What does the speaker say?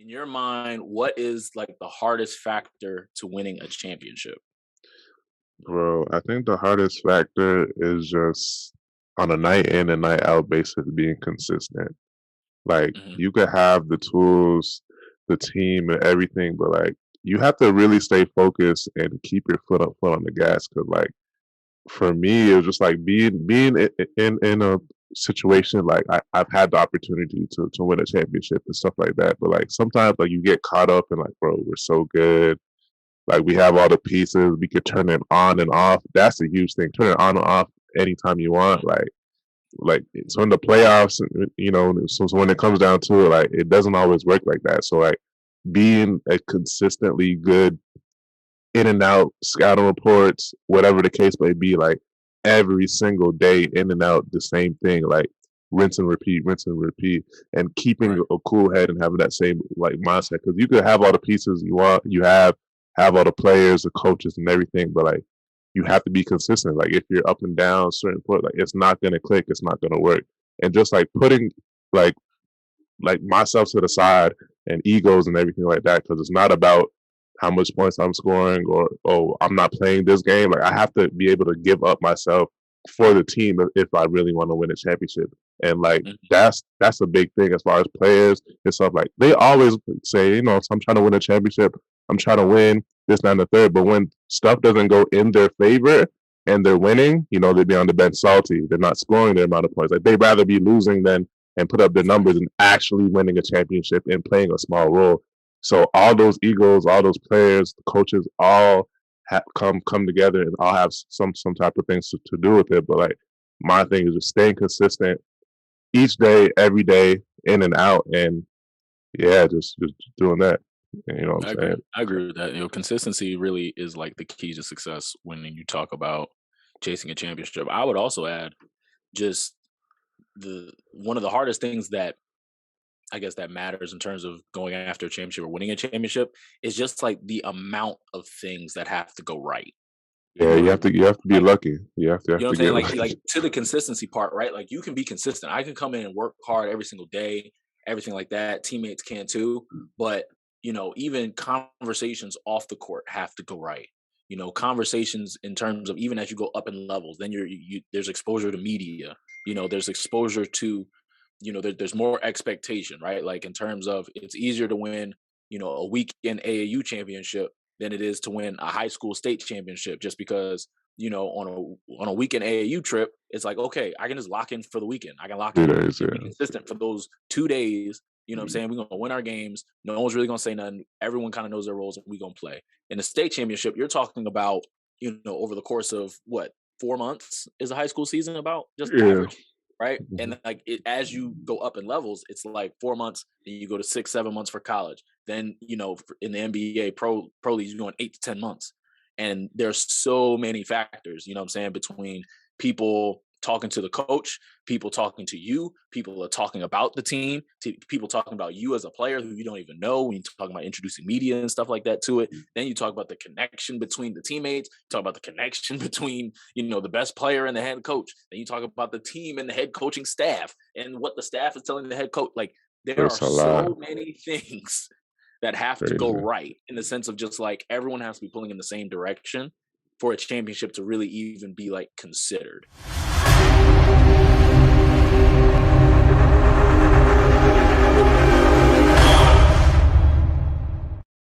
In your mind, what is like the hardest factor to winning a championship? Bro, I think the hardest factor is just on a night in and night out basis being consistent. Like Mhm. you could have the tools, the team and everything, but like you have to really stay focused and keep your foot on the gas. Cause like for me, it was just like being in a situation like I've had the opportunity to win a championship and stuff like that. But like sometimes like you get caught up in like, bro, we're so good. Like we have all the pieces, we could turn it on and off. That's a huge thing. Turn it on and off anytime you want. Like so in the playoffs, so when it comes down to it, like it doesn't always work like that. So like being a consistently good in and out scouting reports, whatever the case may be, like every single day in and out the same thing, like rinse and repeat, and keeping Right. a cool head and having that same like mindset. Because you could have all the pieces you want, have all the players, the coaches, and everything, but like you have to be consistent. Like if you're up and down certain point, like it's not gonna click, it's not gonna work. And just like putting like myself to the side and egos and everything like that because it's not about how much points I'm scoring or oh I'm not playing this game. Like I have to be able to give up myself for the team if I really want to win a championship. And like Mhm. that's a big thing as far as players and stuff. Like they always say, I'm trying to win a championship. I'm trying to win this, that, and the third. But when stuff doesn't go in their favor and they're winning, they be on the bench salty. They're not scoring their amount of points. Like they'd rather be losing than and put up the numbers and actually winning a championship and playing a small role. So all those egos, all those players, the coaches, all come together and all have some type of things to do with it. But like my thing is just staying consistent each day, every day, in and out, and yeah, just doing that. You know what I I'm agree. saying? I agree with that. Consistency really is like the key to success when you talk about chasing a championship. I would also add just the one of the hardest things that I guess that matters in terms of going after a championship or winning a championship is just like the amount of things that have to go right. You Yeah, know what I you have to be like? lucky. You have You know to what I'm saying? get Like lucky. to the consistency part, right? Like you can be consistent. I can come in and work hard every single day, everything like that. Teammates can too. But, even conversations off the court have to go right. Conversations in terms of even as you go up in levels, then there's exposure to media, there's exposure to, there's more expectation, right? Like in terms of it's easier to win, a weekend AAU championship than it is to win a high school state championship just because on a weekend AAU trip, it's like, okay, I can just lock in for the weekend. I can lock 2 in days, and be yeah. consistent for those 2 days. You know what I'm saying? We're gonna win our games. No one's really gonna say nothing. Everyone kind of knows their roles and we're gonna play. In the state championship, you're talking about, over the course of what, 4 months is a high school season about, just Yeah. average, right? Mhm. And like as you go up in levels, it's like 4 months, then you go to 6, 7 months for college. Then, in the NBA pro leagues, you're going 8 to 10 months. And there's so many factors, you know what I'm saying, between people talking to the coach, people talking to you, people are talking about the team, to people talking about you as a player who you don't even know when you talk about introducing media and stuff like that to it. Then you talk about the connection between the teammates, talk about the connection between, the best player and the head coach. Then you talk about the team and the head coaching staff and what the staff is telling the head coach. Like there are It's a lot. so many things that have to go Crazy. right in the sense of just like everyone has to be pulling in the same direction for a championship to really even be like considered.